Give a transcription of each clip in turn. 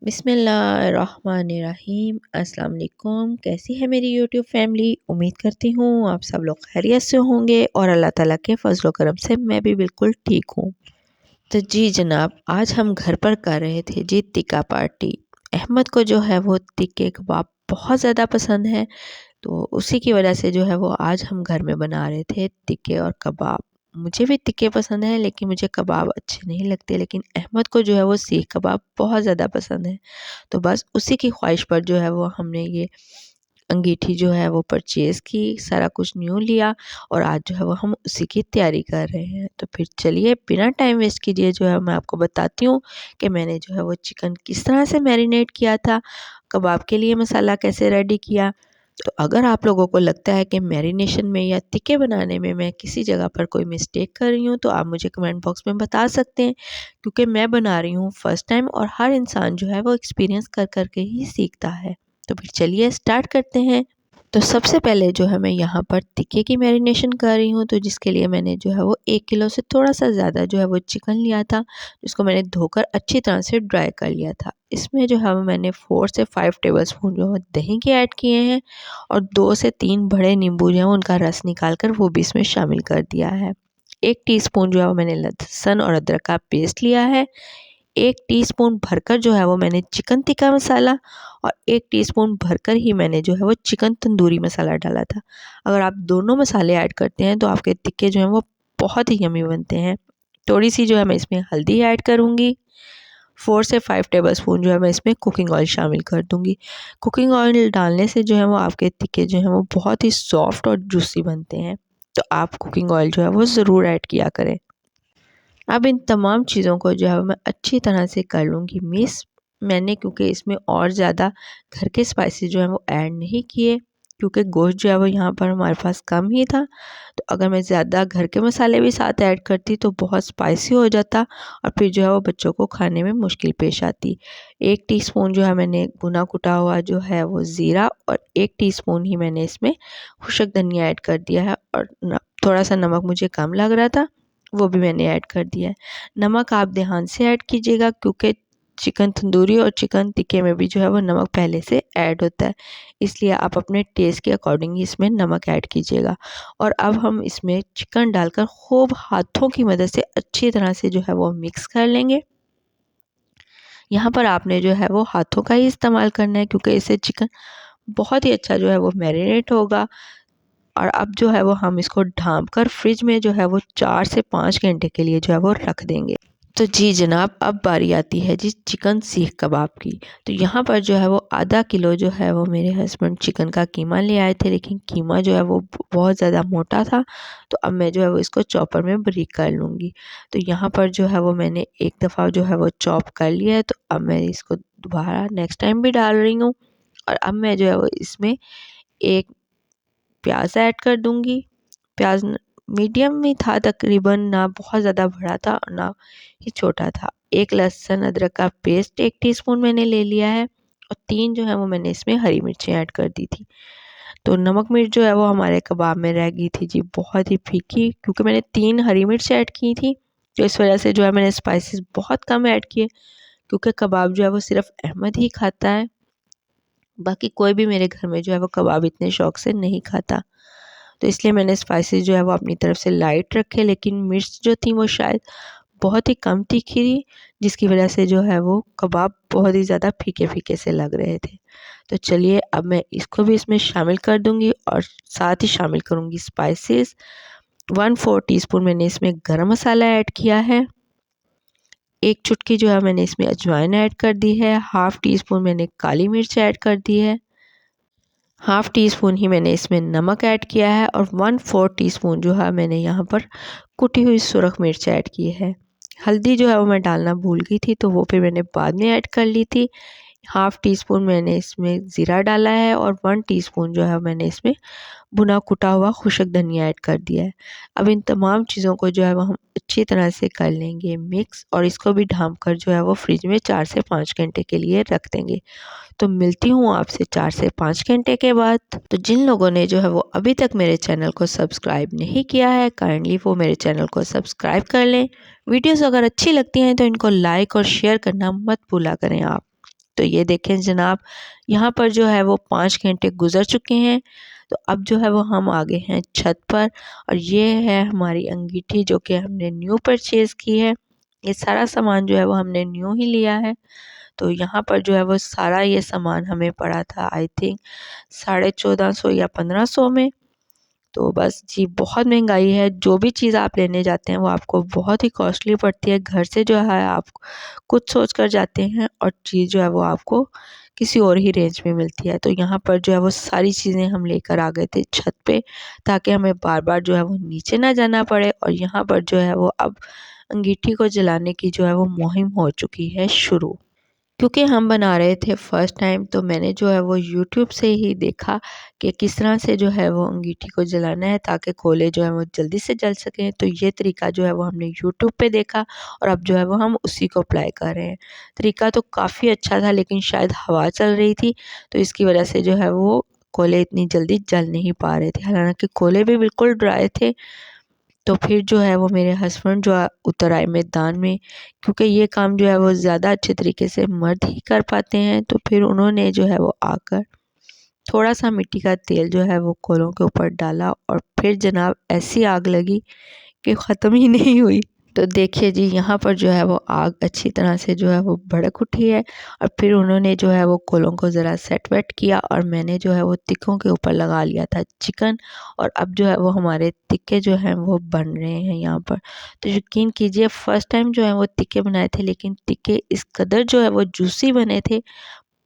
बिस्मिल्लाहिर्रहमानिर्रहीम। अस्सलाम वालेकुम। कैसी है मेरी यूट्यूब फैमिली? उम्मीद करती हूँ आप सब लोग खैरियत से होंगे और अल्लाह ताला के फजल व करम से मैं भी बिल्कुल ठीक हूँ। तो जी जनाब, आज हम घर पर कर रहे थे जी टिक्का पार्टी। अहमद को जो है वो टिक्के कबाब बहुत ज़्यादा पसंद है, तो उसी की वजह से जो है वो आज हम घर में बना रहे थे टिक्के और कबाब। मुझे भी टिक्के पसंद है लेकिन मुझे कबाब अच्छे नहीं लगते, लेकिन अहमद को जो है वो सीख कबाब बहुत ज़्यादा पसंद है। तो बस उसी की ख्वाहिश पर जो है वो हमने ये अंगीठी जो है वो परचेज़ की, सारा कुछ न्यू लिया और आज जो है वो हम उसी की तैयारी कर रहे हैं। तो फिर चलिए बिना टाइम वेस्ट किए जो है मैं आपको बताती हूँ कि मैंने जो है वो चिकन किस तरह से मैरिनेट किया था, कबाब के लिए मसाला कैसे रेडी किया। तो अगर आप लोगों को लगता है कि मैरिनेशन में या टिक्के बनाने में मैं किसी जगह पर कोई मिस्टेक कर रही हूँ तो आप मुझे कमेंट बॉक्स में बता सकते हैं, क्योंकि मैं बना रही हूँ फ़र्स्ट टाइम और हर इंसान जो है वो एक्सपीरियंस कर कर के ही सीखता है। तो फिर चलिए स्टार्ट करते हैं। तो सबसे पहले जो है मैं यहाँ पर टिक्के की मैरिनेशन कर रही हूँ, तो जिसके लिए मैंने जो है वो 1 किलो से थोड़ा सा ज़्यादा जो है वो चिकन लिया था, जिसको मैंने धोकर अच्छी तरह से ड्राई कर लिया था। इसमें जो है मैंने 4 से 5 टेबलस्पून जो है दही के ऐड किए हैं और 2 से 3 बड़े नींबू जो हैं उनका रस निकाल कर वो भी इसमें शामिल कर दिया है। 1 टीस्पून जो है वो मैंने लहसुन और अदरक का पेस्ट लिया है। 1 टीस्पून भरकर जो है वो मैंने चिकन टिक्का मसाला और 1 टीस्पून भरकर ही मैंने जो है वो चिकन तंदूरी मसाला डाला था। अगर आप दोनों मसाले ऐड करते हैं तो आपके टिक्के जो हैं वो बहुत ही यम्मी बनते हैं। थोड़ी सी जो है मैं इसमें हल्दी ऐड करूँगी। 4 से 5 टेबलस्पून जो है मैं इसमें कुकिंग ऑयल शामिल कर दूँगी। कुकिंग ऑयल डालने से जो है वो आपके टिक्के जो हैं वो बहुत ही सॉफ्ट और जूसी बनते हैं। तो आप कुकिंग ऑयल जो है वो ज़रूर ऐड किया करें। अब इन तमाम चीज़ों को जो है मैं अच्छी तरह से कर लूँगी मिक्स। मैंने क्योंकि इसमें और ज़्यादा घर के स्पाइसेस जो हैं वो ऐड नहीं किए, क्योंकि गोश्त जो है वो यहाँ पर हमारे पास कम ही था। तो अगर मैं ज़्यादा घर के मसाले भी साथ ऐड करती तो बहुत स्पाइसी हो जाता और फिर जो है वो बच्चों को खाने में मुश्किल पेश आती। 1 टीस्पून जो है मैंने भुना कुटा हुआ जो है वो ज़ीरा और 1 टीस्पून ही मैंने इसमें खुशक धनिया ऐड कर दिया है और थोड़ा सा नमक मुझे कम लग रहा था, वो भी मैंने ऐड कर दिया है। नमक आप ध्यान से ऐड कीजिएगा, क्योंकि चिकन तंदूरी और चिकन टिक्के में भी जो है वो नमक पहले से ऐड होता है, इसलिए आप अपने टेस्ट के अकॉर्डिंग ही इसमें नमक ऐड कीजिएगा। और अब हम इसमें चिकन डालकर खूब हाथों की मदद से अच्छी तरह से जो है वो मिक्स कर लेंगे। यहाँ पर आपने जो है वो हाथों का ही इस्तेमाल करना है, क्योंकि इससे चिकन बहुत ही अच्छा जो है वो मैरिनेट होगा। और अब जो है वो हम इसको ढाँप कर फ्रिज में जो है वो 4 से 5 घंटे के लिए जो है वो रख देंगे। तो जी जनाब, अब बारी आती है जी चिकन सीख कबाब की। तो यहाँ पर जो है वो आधा किलो जो है वो मेरे हस्बैंड चिकन का कीमा ले आए थे, लेकिन कीमा जो है वो बहुत ज़्यादा मोटा था, तो अब मैं जो है वो इसको चॉपर में बारीक कर लूँगी। तो यहाँ पर जो है वो मैंने एक दफ़ा जो है वो चॉप कर लिया है, तो अब मैं इसको दोबारा नेक्स्ट टाइम भी डाल रही हूँ। और अब मैं जो है वो इसमें एक प्याज ऐड कर दूँगी। प्याज मीडियम में था तकरीबन, ना बहुत ज़्यादा बड़ा था और ना ही छोटा था। 1 लहसुन अदरक का पेस्ट 1 टीस्पून मैंने ले लिया है और 3 जो है वो मैंने इसमें हरी मिर्चें ऐड कर दी थी। तो नमक मिर्च जो है वो हमारे कबाब में रह गई थी जी बहुत ही फीकी, क्योंकि मैंने 3 हरी मिर्च ऐड की थी। तो इस वजह से जो है मैंने स्पाइसेस बहुत कम ऐड किए, क्योंकि कबाब जो है वो सिर्फ़ अहमद ही खाता है। बाकी कोई भी मेरे घर में जो है वो कबाब इतने शौक से नहीं खाता। तो इसलिए मैंने स्पाइसेस जो है वो अपनी तरफ से लाइट रखे, लेकिन मिर्च जो थी वो शायद बहुत ही कम तीखी थी, जिसकी वजह से जो है वो कबाब बहुत ही ज़्यादा फीके-फीके से लग रहे थे। तो चलिए अब मैं इसको भी इसमें शामिल कर दूँगी और साथ ही शामिल करूँगी स्पाइसेस। 1/4 टीस्पून मैंने इसमें गरम मसाला ऐड किया है। 1 चुटकी जो है मैंने इसमें अजवाइन ऐड कर दी है। हाफ़ टीस्पून मैंने काली मिर्च ऐड कर दी है। हाफ़ टी स्पून ही मैंने इसमें नमक ऐड किया है और 1/4 टीस्पून जो है मैंने यहाँ पर कुटी हुई सुरख मिर्च ऐड की है। हल्दी जो है वो मैं डालना भूल गई थी, तो वो फिर मैंने बाद में ऐड कर ली थी। हाफ़ टी स्पून मैंने इसमें ज़ीरा डाला है और 1 टीस्पून जो है मैंने इसमें भुना कुटा हुआ खुशक धनिया ऐड कर दिया है। अब इन तमाम चीज़ों को जो है वो हम अच्छी तरह से कर लेंगे मिक्स और इसको भी ढाँप कर जो है वो फ्रिज में 4 से 5 घंटे के लिए रख देंगे। तो मिलती हूँ आपसे 4 से 5 घंटे के बाद। तो जिन लोगों ने जो है वो अभी तक मेरे चैनल को सब्सक्राइब नहीं किया है, काइंडली वो मेरे चैनल को सब्सक्राइब कर लें। वीडियोस अगर अच्छी लगती हैं तो इनको लाइक और शेयर करना मत भूला करें आप। तो ये देखें जनाब, यहाँ पर जो है वो 5 घंटे गुजर चुके हैं। तो अब जो है वो हम आ गए हैं छत पर, और ये है हमारी अंगीठी जो कि हमने न्यू परचेज़ की है। ये सारा सामान जो है वो हमने न्यू ही लिया है। तो यहाँ पर जो है वो सारा ये सामान हमें पड़ा था आई थिंक 1450 या 1500 में। तो बस जी, बहुत महंगाई है। जो भी चीज़ आप लेने जाते हैं वो आपको बहुत ही कॉस्टली पड़ती है। घर से जो है आप कुछ सोच कर जाते हैं और चीज़ जो है वो आपको किसी और ही रेंज में मिलती है। तो यहाँ पर जो है वो सारी चीज़ें हम लेकर आ गए थे छत पे, ताकि हमें बार-बार जो है वो नीचे ना जाना पड़े। और यहाँ पर जो है वो अब अंगीठी को जलाने की जो है वो मुहिम हो चुकी है शुरू। क्योंकि हम बना रहे थे फर्स्ट टाइम, तो मैंने जो है वो यूट्यूब से ही देखा कि किस तरह से जो है वो अंगीठी को जलाना है ताकि कोले जो है वो जल्दी से जल सकें। तो ये तरीका जो है वो हमने यूट्यूब पे देखा और अब जो है वो हम उसी को अप्लाई कर रहे हैं। तरीका तो काफ़ी अच्छा था, लेकिन शायद हवा चल रही थी तो इसकी वजह से जो है वो कोले इतनी जल्दी जल नहीं पा रहे थे। हालांकि कोले भी बिल्कुल ड्राई थे। तो फिर जो है वो मेरे हस्बैंड जो उतर आए मैदान में, क्योंकि ये काम जो है वो ज़्यादा अच्छे तरीके से मर्द ही कर पाते हैं। तो फिर उन्होंने जो है वो आकर थोड़ा सा मिट्टी का तेल जो है वो कोलों के ऊपर डाला, और फिर जनाब ऐसी आग लगी कि ख़त्म ही नहीं हुई। तो देखिए जी, यहाँ पर जो है वो आग अच्छी तरह से जो है वो भड़क उठी है, और फिर उन्होंने जो है वो कोलों को ज़रा सेट वेट किया, और मैंने जो है वो तिक्कों के ऊपर लगा लिया था चिकन। और अब जो है वो हमारे तिक्के जो हैं वो बन रहे हैं यहाँ पर। तो यकीन कीजिए, फ़र्स्ट टाइम जो है वो तिक्के बनाए थे, लेकिन तिक्के इस कदर जो है वो जूसी बने थे,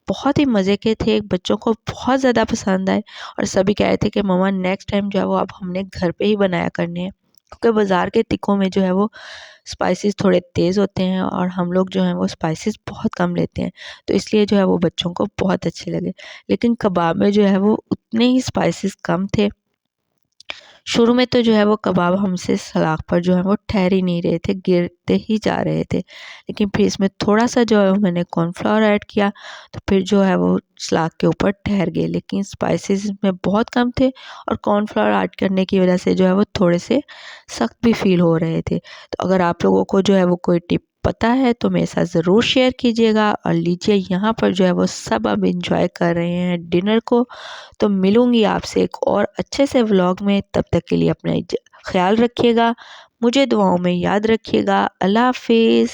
बहुत ही मज़े के थे, बच्चों को बहुत ज़्यादा पसंद आए। और सभी कह रहे थे कि मम्मा नेक्स्ट टाइम जो है वो अब हमने घर पे ही बनाया करने हैं, क्योंकि बाज़ार के तिक्कों में जो है वो स्पाइसेस थोड़े तेज़ होते हैं और हम लोग जो हैं वो स्पाइसेस बहुत कम लेते हैं। तो इसलिए जो है वो बच्चों को बहुत अच्छे लगे। लेकिन कबाब में जो है वो उतने ही स्पाइसेस कम थे। शुरू में तो जो है वो कबाब हमसे सलाख पर जो है वो ठहर ही नहीं रहे थे, गिरते ही जा रहे थे। लेकिन फिर इसमें थोड़ा-सा जो है वो मैंने कॉर्नफ्लावर ऐड किया, तो फिर जो है वो सलाख के ऊपर ठहर गए। लेकिन स्पाइसेस इसमें बहुत कम थे, और कॉर्नफ्लावर ऐड करने की वजह से जो है वो थोड़े से सख्त भी फ़ील हो रहे थे। तो अगर आप लोगों को जो है वो कोई टिप पता है तो मेरे साथ ज़रूर शेयर कीजिएगा। और लीजिए, यहाँ पर जो है वो सब अब एंजॉय कर रहे हैं डिनर को। तो मिलूँगी आपसे एक और अच्छे से व्लॉग में। तब तक के लिए अपना ख्याल रखिएगा, मुझे दुआओं में याद रखिएगा। अल्लाह हाफ़िज़।